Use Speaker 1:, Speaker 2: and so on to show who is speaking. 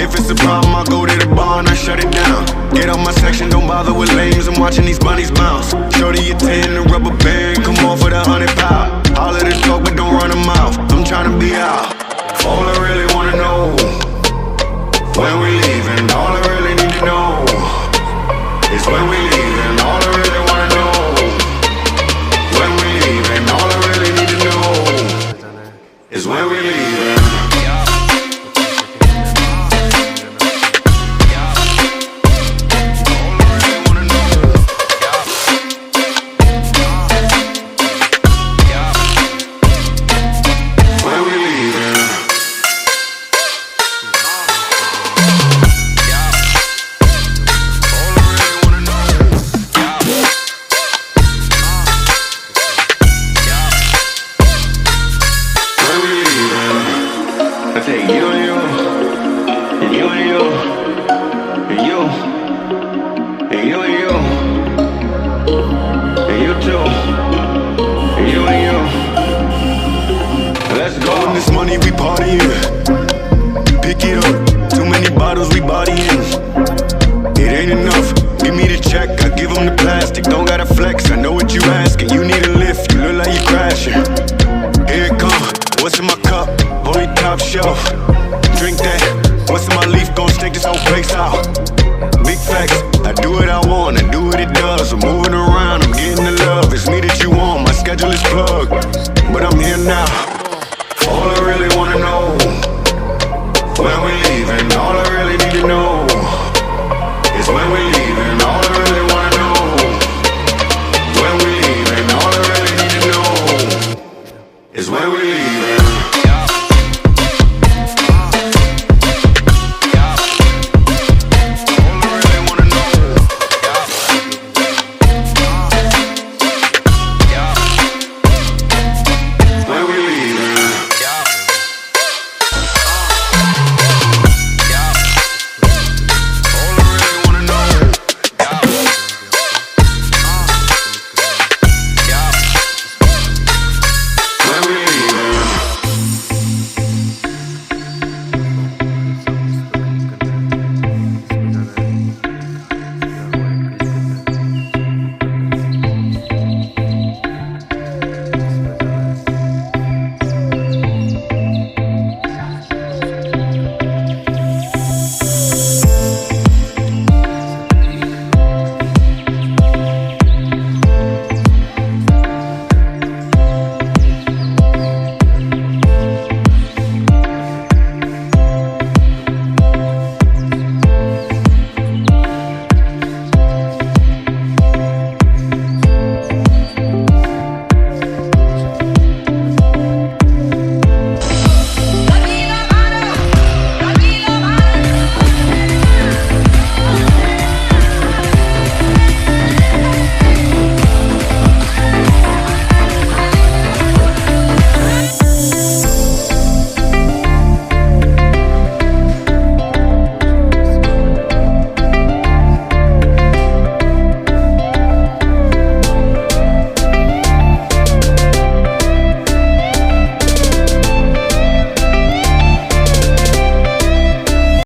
Speaker 1: If it's a problem, I'll go to the bar and I shut it down. Get out my section, don't bother with lames. I'm watching these bunnies bounce. Shorty, you 10, the rubber band, come off with 100 pounds. All of the talk, but don't run a mouth. I'm trying to be out. All I really wanna know, when we leaving. All I really need to know is when we leaving. All I really wanna know, when we leaving. All I really need to know is when we leaving. But I'm here now. All I really wanna know, when we leave.